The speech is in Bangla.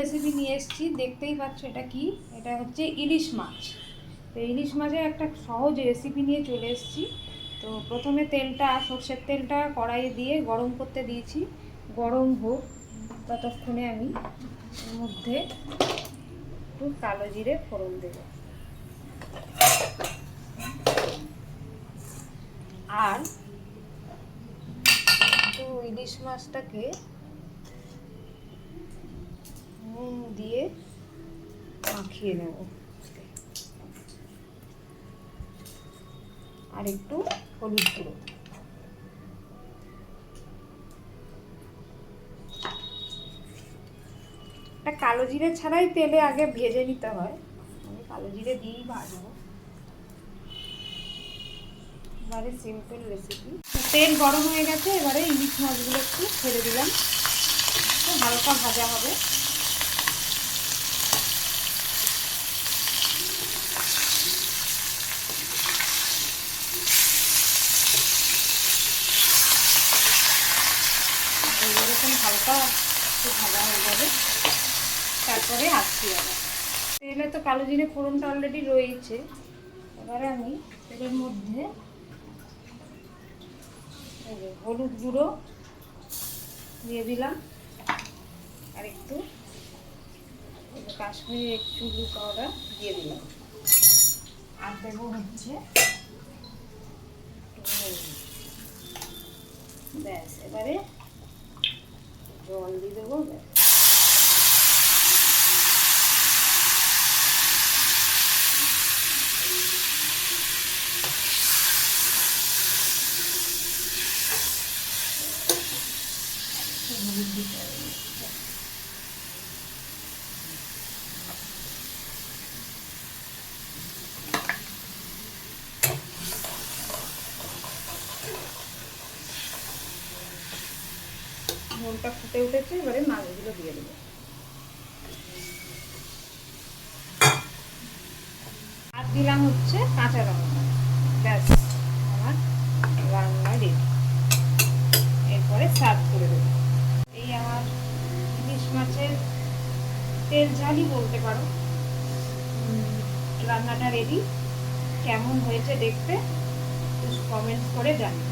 রেসিপি নিয়ে এসেছি, দেখতেই পাচ্ছ এটা কি, এটা হচ্ছে ইলিশ মাছ। তো ইলিশ মাছের একটা সহজ রেসিপি নিয়ে চলে এসেছি। তো প্রথমে সর্ষের তেলটা কড়াইয়ে দিয়ে গরম করতে দিয়েছি। গরম হোক ততক্ষণে আমি এর মধ্যে একটু কালো জিরে ফোড়ন দেব, আর একটু ইলিশ মাছটাকে নুন দিয়ে মাখিয়ে নেব, আর একটু হলুদ গুঁড়ো। এটা কালো জিরে ছাড়াই তেলে আগে ভেজে নিতে হয়, আমি কালো জিরে দিয়েই ভাজবো। এবারে সিম্পল রেসিপি। তেল গরম হয়ে গেছে, এবারে ইলিশ মাছগুলো একটু ছেড়ে দিলাম, একটু হালকা ভাজা হবে। এরকম হালকা একটু ভাজা হয়ে যাবে, তারপরে আসছি আবার। তেলে তো কালো জিরে ফোড়নটা অলরেডি রয়েছে, এবারে আমি তেলের মধ্যে হলুদ গুঁড়ো দিয়ে দিলাম, আর একটু কাশ্মীরি চিলি পাউডার দিয়ে দিলাম, আর দেবো হচ্ছে ব্যাস। এবারে জল দিয়ে দেবো, ব্যাস। ঝোলটা ফুটে উঠেছে, এবারে মাছগুলো দিয়ে দেবো, আর দিলাম হচ্ছে কাঁচা লঙ্কা। ব্যাস, আমার রান্না রেডি। এরপরে সার্ভ করে দেবো। এই আমার ইলিশ মাছের তেল ঝালই বলতে পারো রান্নাটা রেডি। কেমন হয়েছে দেখতে কমেন্টস করে জানি।